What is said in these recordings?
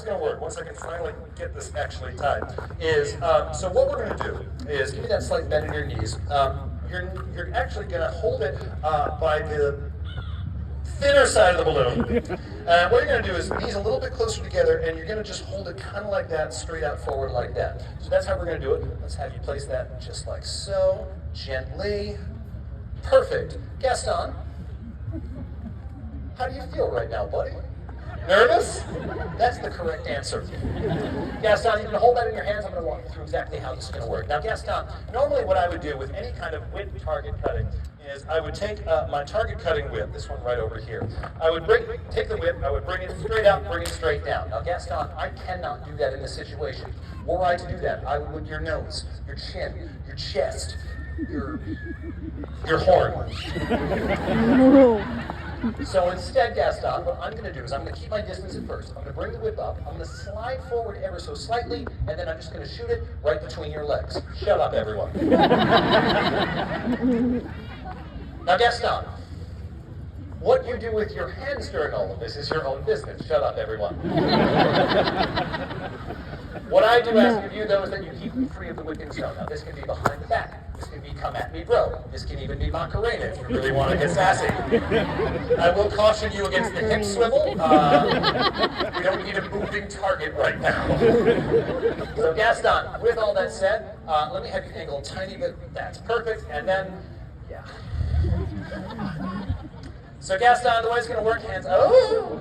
going to work, once I can finally get this actually tied, is, so what we're going to do is, give me that slight bend in your knees. You're actually going to hold it by the thinner side of the balloon. What you're going to do is knees a little bit closer together, and you're going to just hold it kind of like that, straight out forward like that. So that's how we're going to do it. Let's have you place that just like so, gently. Perfect. Gaston, how do you feel right now, buddy? Nervous? That's the correct answer. Gaston, you can hold that in your hands. I'm going to walk you through exactly how this is going to work. Now, Gaston, normally what I would do with any kind of whip target cutting is I would take my target cutting whip, this one right over here. I would take the whip, I would bring it straight out, bring it straight down. Now, Gaston, I cannot do that in this situation. Were I to do that, I would look your nose, your chin, your chest, your horn. So instead, Gaston, what I'm going to do is I'm going to keep my distance at first. I'm going to bring the whip up. I'm going to slide forward ever so slightly, and then I'm just going to shoot it right between your legs. Shut up, everyone. Now, Gaston, what you do with your hands during all of this is your own business. Shut up, everyone. What I do ask of you, though, is that you keep me free of the whipping zone. Now, this can be behind the back. This can be come at me, bro. This can even be Macarena if you really want to get sassy. I will caution you against the hip swivel. We don't need a moving target right now. So, Gaston, with all that said, let me have you angle a tiny bit. That's perfect. And then, yeah. So, Gaston, the way it's going to work, hands. Oh!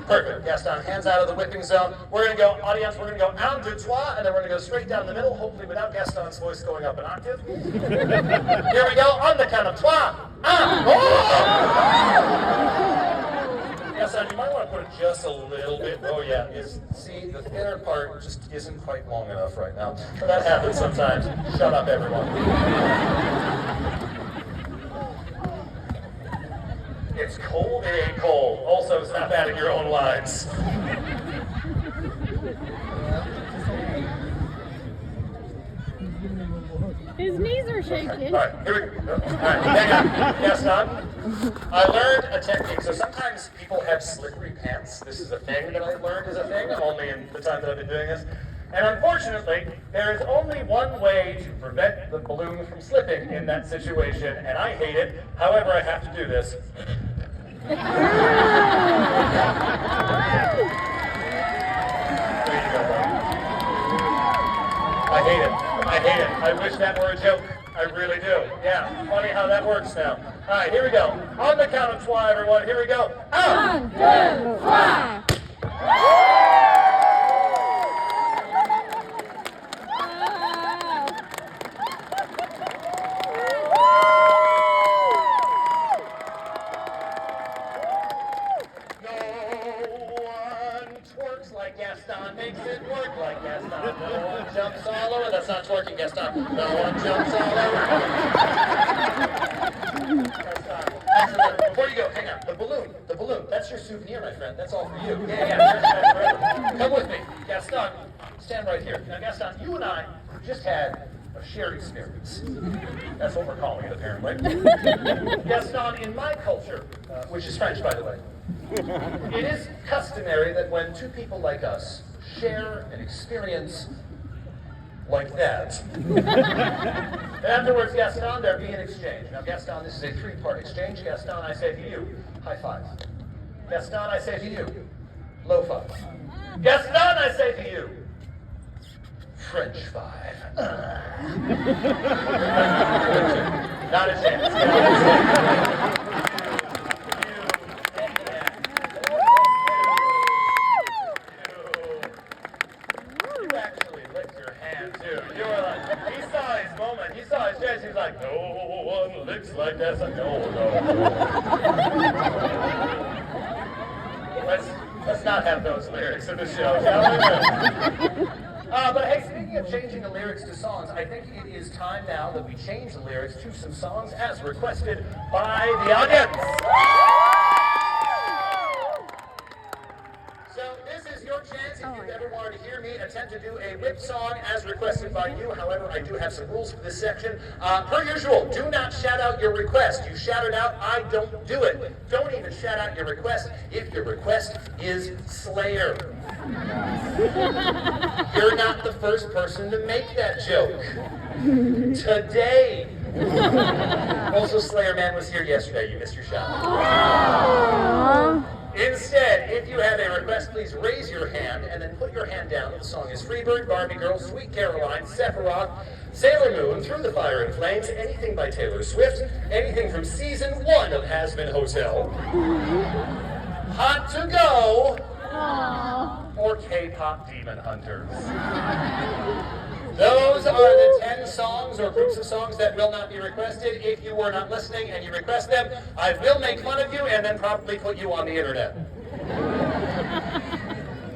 Perfect. Gaston, hands out of the whipping zone. We're going to go, audience, we're going to go un, deux, trois, and then we're going to go straight down the middle, hopefully without Gaston's voice going up an octave. Here we go, on the count of trois, un, oh! Gaston, you might want to put it just a little bit. Oh, yeah. See, the thinner part just isn't quite long enough right now. That happens sometimes. Shut up, everyone. It's cold, it ain't cold. Also, stop adding your own lines. His knees are shaking. Okay. All right, here we go. All right, hang on. Gaston, I learned a technique. So sometimes people have slippery pants. This is a thing that I learned is a thing, only in the time that I've been doing this. And unfortunately, there is only one way to prevent the balloon from slipping in that situation, and I hate it. However, I have to do this. There you go, buddy. I hate it. I hate it. I wish that were a joke. I really do. Yeah, funny how that works now. All right, here we go. On the count of trois, everyone. Here we go. Out. 1, 2, 3. Gaston makes it work like Gaston. No one jumps all over. That's not twerking, Gaston. No one jumps all over. Gaston. Before you go, hang on. The balloon. That's your souvenir, my friend. That's all for you. Yeah. Come with me. Gaston, stand right here. Now, Gaston, you and I just had a shared experience. That's what we're calling it, apparently. Gaston, in my culture, which is French, by the way, it is customary that when two people like us share an experience like that, and afterwards, Gaston, there be an exchange. Now, Gaston, this is a three-part exchange. Gaston, I say to you, high five. Gaston, I say to you, low five. Gaston, I say to you, French five. Not a chance. He's like, no one licks like that. Like, no. Let's not have those lyrics in the show, shall we? But hey, speaking of changing the lyrics to songs, I think it is time now that we change the lyrics to some songs as requested by the audience. So this is your chance if you've ever wanted to hear me attempt to do a whip song as requested by you. However, I do have some rules for this section. Per usual, do not shout out your request. You shout it out, I don't do it. Don't even shout out your request if your request is Slayer. You're not the first person to make that joke. Today. Also, Slayer Man was here yesterday. You missed your shot. Instead, if you have a request, please raise your hand and then put your hand down. The song is Freebird, Barbie Girl, Sweet Caroline, Sephiroth, Sailor Moon, Through the Fire and Flames, anything by Taylor Swift, anything from season 1 of Has Been Hotel, Hot to Go, or K-pop Demon Hunters. Those are the 10 songs or groups of songs that will not be requested. If you were not listening and you request them, I will make fun of you and then probably put you on the internet.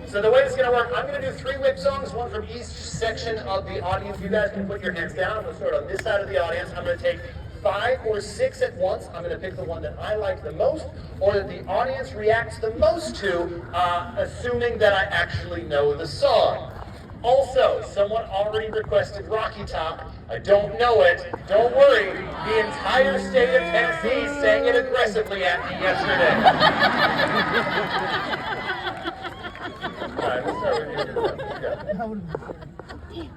So the way it's going to work, I'm going to do 3 whip songs, one from each section of the audience. You guys can put your hands down. I'm going to start on this side of the audience. I'm going to take 5 or 6 at once. I'm going to pick the one that I like the most or that the audience reacts the most to, assuming that I actually know the song. Also, someone already requested Rocky Top. I don't know it. Don't worry. The entire state of Tennessee sang it aggressively at me yesterday. All right, let's start with you.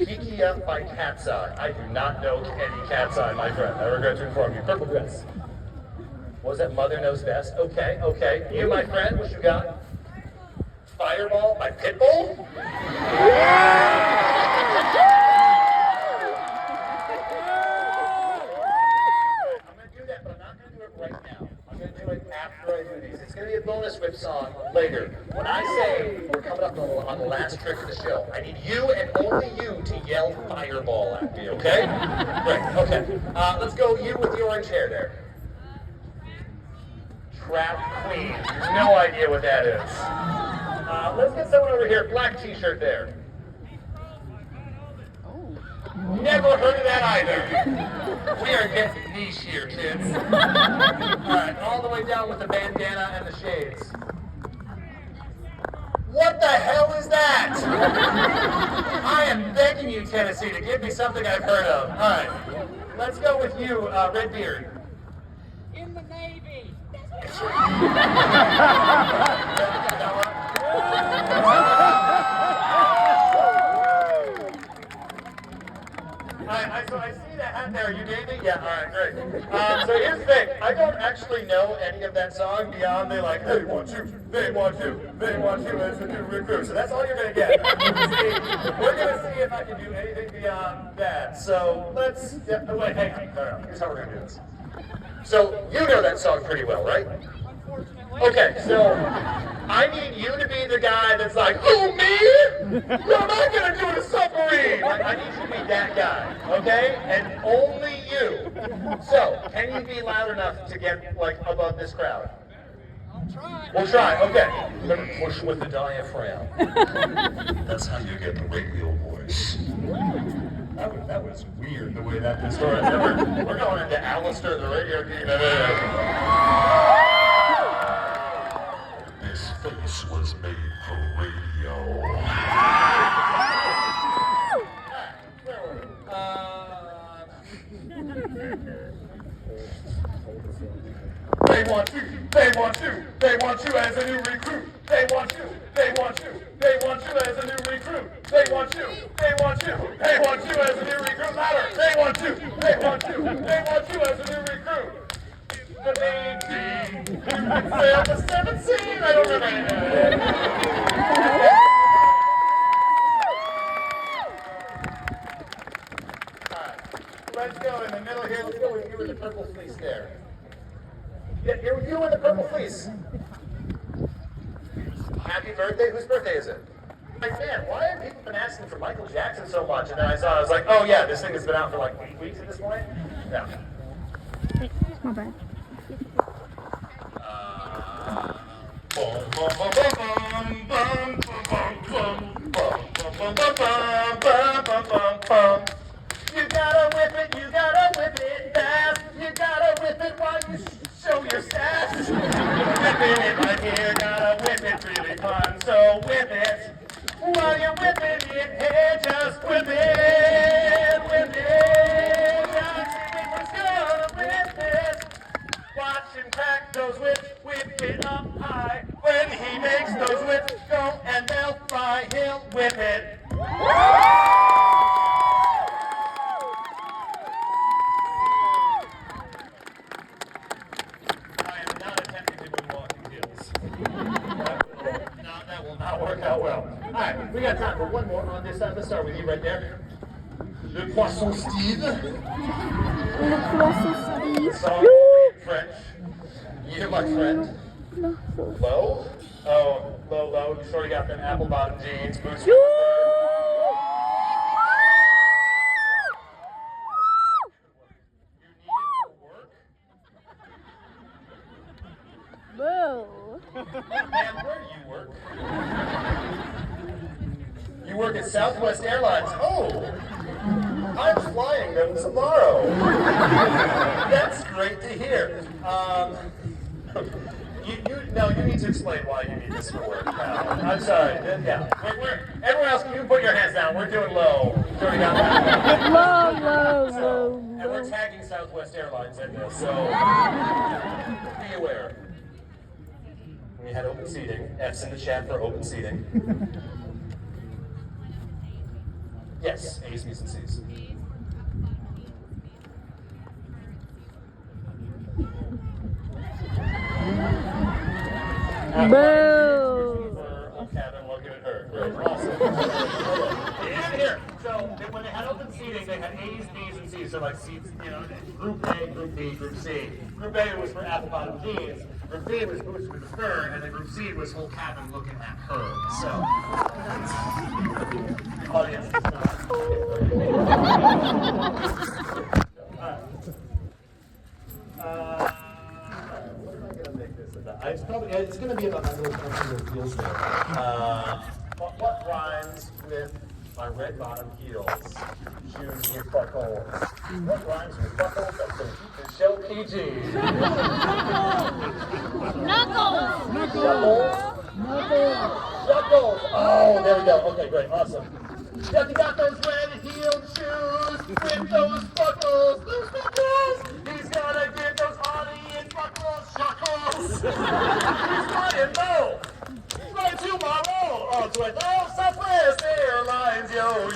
Kiki Up by Cat's Eye. I do not know any Cat's Eye, my friend. I regret to inform you. Purple Dress. What was that? Mother Knows Best. Okay, okay. You, my friend, what you got? Fireball by Pitbull? I'm going to do that, but I'm not going to do it right now. I'm going to do it after I do these. It's going to be a bonus whip song later. When I say we're coming up on the last trick of the show, I need you and only you to yell Fireball at me, okay? Great, okay. Let's go you with the orange hair there. Trap Queen. No idea what that is. Let's get someone over here, black t-shirt there. Never heard of that either. We are getting niche here, kids. Alright, all the way down with the bandana and the shades. What the hell is that? I am begging you, Tennessee, to give me something I've heard of. Alright, let's go with you, Redbeard. In the Navy. So I see the hat there. You gave me? Yeah, alright, great. So here's the thing. I don't actually know any of that song beyond they like, they want you, they want you, they want you as a new recruit. So that's all you're going to get. We're going to see if I can do anything beyond that. So let's, wait, hang on. Here's how we're going to do this. So you know that song pretty well, right? Okay, so I need you to be the guy that's like, who, me? What am I going to do in a submarine? Like, I need you to be that guy, okay? And only you. So, can you be loud enough to get, like, above this crowd? I'll try. We'll try, okay. Then push with the diaphragm. That's how you get the radio voice. That was weird, the way that started. We're going into Alistair, the radio king. This face was made for radio. They want you, they want you, they want you as a new recruit. They want you, they want you, they want you as a new recruit. They want you, they want you, they want you as a new recruit. Louder, they want you, they want you, they want you as a new recruit. The main team, you can sail the 17, I don't remember. Alright, let's go in the middle here, let's go with you in the purple fleece there. Yeah, you're you in the purple fleece. Happy birthday, whose birthday is it? Like, man, why have people been asking for Michael Jackson so much? And then I saw it, I was like, oh yeah, this thing has been out for like 8 weeks at this point. Yeah. It's my bad. You gotta whip it fast. You gotta whip it while you show your sass. Whipping it right here, gotta whip it really fun. so whip it. While you're whipping it, hey, just whip it, whip it. Just see who's gonna whip it. Watch him crack those whips, whip it up high. When he makes those whips go and they'll fly, he'll whip it. I am not attempting to do walking heels. That will not work out well. All right, we got time for one more on this side. Let's start with you right there. Le poisson Steve. Le poisson Steve. Sorry, in French. You, my friend. Low? Oh, low. You sort of got them apple bottom jeans, boots. You need it for work? Boo. Man, where do you work? You work at Southwest Airlines. Oh, I'm flying them tomorrow. That's great to hear. You need to explain why you need this for work. I'm sorry. Yeah. Everyone else, you put your hands down. We're doing low. We already got that. Low. And we're tagging Southwest Airlines in this, so be aware. We had open seating. F's in the chat for open seating. Yes, A's, B's, and C's. Boo. Cabin looking at her. Great, awesome. And here, so when they had open seating, they had A's, B's, and C's. So like seats, Group A, Group B, Group C. Group A was for apple bottom jeans. Group B was boots with fur, and then Group C was whole cabin looking at her. So, audience is not. What am I going to make this about? It's going to be about my little comfortable heels there. What rhymes with my red bottom heels? Shoes with buckles. What rhymes with buckles? That's going to keep the show PG. Knuckles. Knuckles. Oh, there we go. Okay, great. Awesome. Ducky got those red-heeled shoes with those buckles. Those buckles. He's gonna give those audience buckles chuckles. He's flying low. Right tomorrow. On to it. Oh, Southwest Airlines. Yo.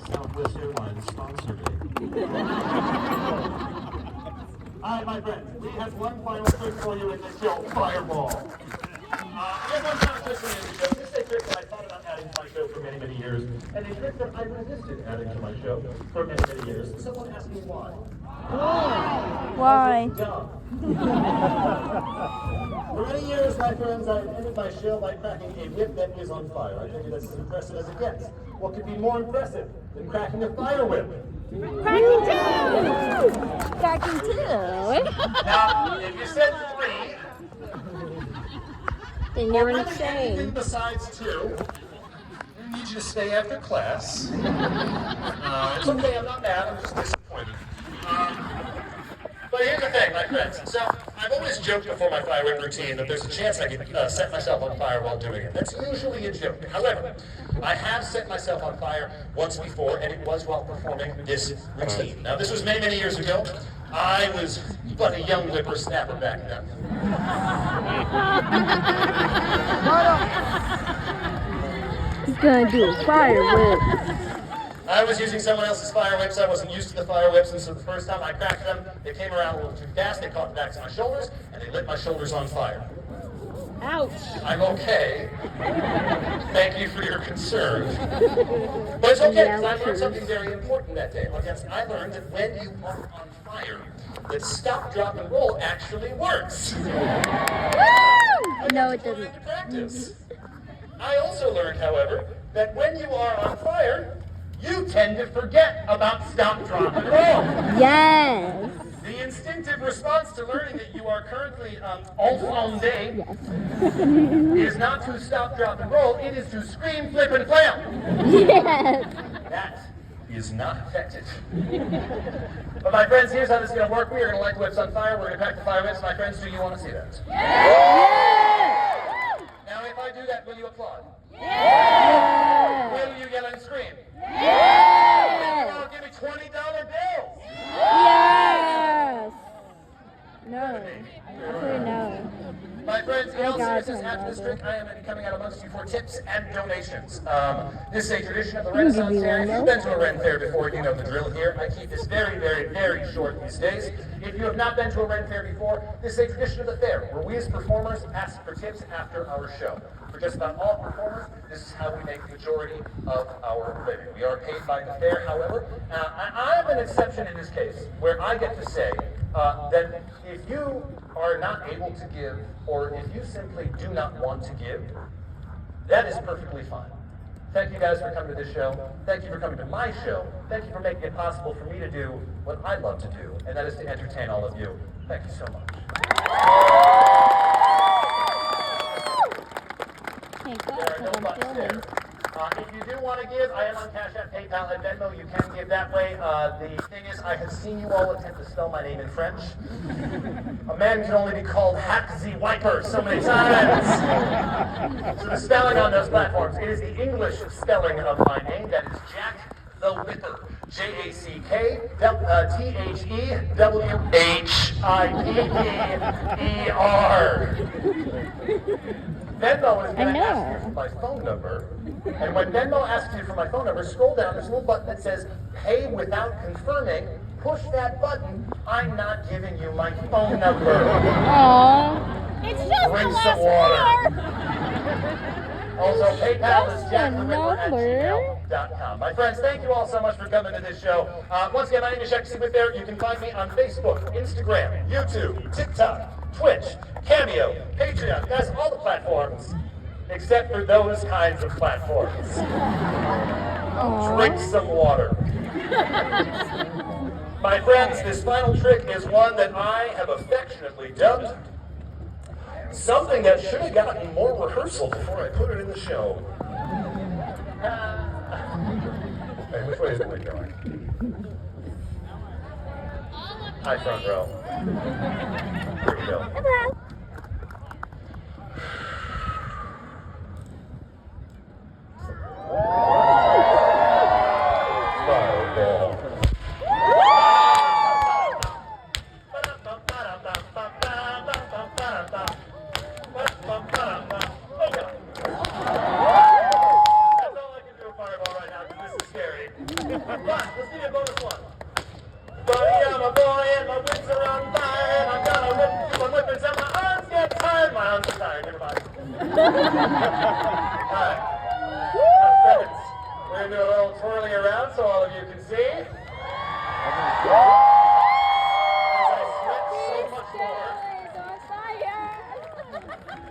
Southwest Airlines sponsor me. All right, my friends, we have one final trick for you in this show, Fireball. We have one final trick for you in the show. This is a trick that I thought about adding to my show for many, many years, and a trick that I resisted adding to my show for many, many years. Someone asked me why. Why? Dumb. For many years, my friends, I ended my show by cracking a whip that is on fire. I think that's as impressive as it gets. What could be more impressive than cracking a fire whip? Cracking two. Now, if you said 3, Then you're anything insane. besides 2, I need you to stay after class. It's okay, I'm not mad, I'm just disappointed. But here's the thing, my friends. So, I've always joked before my fire whip routine that there's a chance I could set myself on fire while doing it. That's usually a joke. However, I have set myself on fire once before, and it was while performing this routine. Now, this was many, many years ago. I was but a young whippersnapper back then. He's gonna do a fire whip. I was using someone else's fire whips. I wasn't used to the fire whips, and so the first time I cracked them, they came around a little too fast. They caught the backs of my shoulders, and they lit my shoulders on fire. Ouch. I'm okay. Thank you for your concern. But it's okay, because I learned something very important that day. I learned that when you are on fire, that stop, drop, and roll actually works. No, it doesn't. To practice. I also learned, however, that when you are on fire, you tend to forget about stop, drop, and roll. Yes. The instinctive response to learning that you are currently en flamme is not to stop, drop, and roll. It is to scream, flip, and flail. Yes. That is not affected. But my friends, here's how this is going to work. We are going to light the whips on fire. We're going to pack the fire whips. My friends, do you want to see that? Yeah! Now, if I do that, will you applaud? Yeah! Will you yell and scream? Yeah! Now, give me $20 bills. Yes! No. I say no. My friends, in all got seriousness, $10. after this trick, I am coming out amongst you for tips and donations. This is a tradition of the You can give Renaissance me Fair. one, If you've though. been to a Ren Fair before, you know the drill here. I keep this very, very, very short these days. If you have not been to a Ren Fair before, this is a tradition of the fair, where we as performers ask for tips after our show. For just about all performers, this is how we make the majority of our living. We are paid by the fair, however. I am an exception in this case, where I get to say that if you are not able to give, or if you simply do not want to give, that is perfectly fine. Thank you guys for coming to this show. Thank you for coming to my show. Thank you for making it possible for me to do what I love to do, and that is to entertain all of you. Thank you so much. There are no buts there. If you do want to give, I am on Cash App, PayPal, and Venmo. You can give that way. The thing is, I have seen you all attempt to spell my name in French. A man can only be called Hack the Wiper so many times. So the spelling on those platforms, it is the English spelling of my name. That is Jack the Whipper. JACK-THEHIPPER. Venmo is going to ask you for my phone number. And when Venmo asks you for my phone number, scroll down. There's a little button that says pay without confirming. Push that button. I'm not giving you my phone number. Aww. It's just Bring the some last water. four. Also, PayPal That's is the jackthewhipper@gmail.com. My friends, thank you all so much for coming to this show. Once again, my name is Jack With There. You can find me on Facebook, Instagram, YouTube, TikTok, Twitch, Cameo, Patreon. Guys, all the platforms, except for those kinds of platforms. Drink some water. My friends, this final trick is one that I have affectionately dubbed something that should have gotten more rehearsal before I put it in the show. Hey, which way is the wind going? Hi, front row. Here we go. Fireball. Let's do a bonus one. Buddy, I'm a boy and my wings are on fire and I'm gonna whip my whip until my arms get tired. My arms are tired, never mind. Alright. Friends, we're gonna do a little twirling around so all of you can see. As I sweat so much more.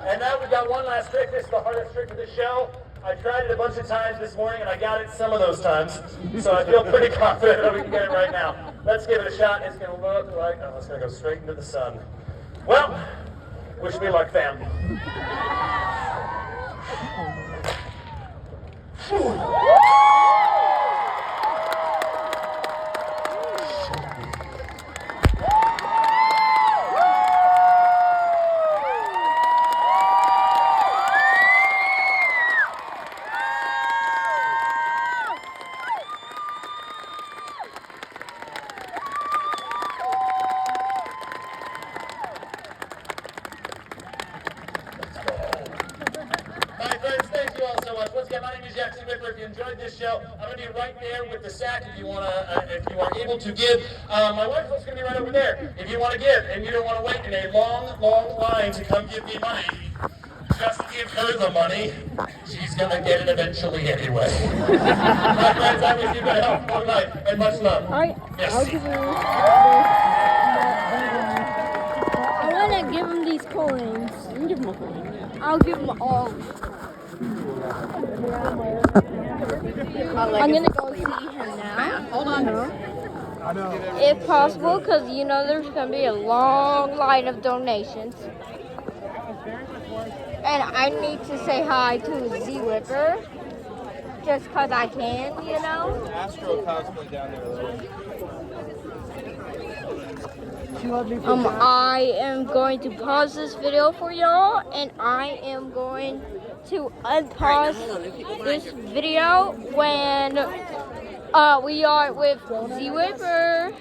And now we've got one last trick. This is the hardest trick of the show. I tried it a bunch of times this morning and I got it some of those times. So I feel pretty confident that we can get it right now. Let's give it a shot. It's going to look like, oh, it's going to go straight into the sun. Well, wish me luck, fam. My friends, thank you all so much. Once again, my name is Jackson Whipper. If you enjoyed this show, I'm going to be right there with the sack if you are able to give. My wife is going to be right over there. If you want to give and you don't want to wait in a long, long line to come give me money, just give her the money. She's going to get it eventually anyway. My friends, I wish you good health, good life, and much love. I'll give him I want to give him these coins. Give him a coin. I'll give him all. I'm gonna go see him now. Hold on. If possible, because you know there's gonna be a long line of donations. And I need to say hi to Z Whipper. just because I can, you know. Astro cosplay down there a little. I am going to pause this video for y'all, and I am going to unpause this video when we are with Z-Whipper.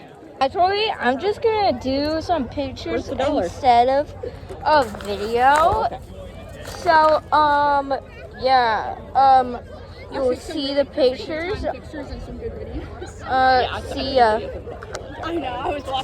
Actually, I'm just gonna do some pictures instead of a video. So, yeah, you will see the pictures. Pictures and some good videos. See ya. I know, I was watching.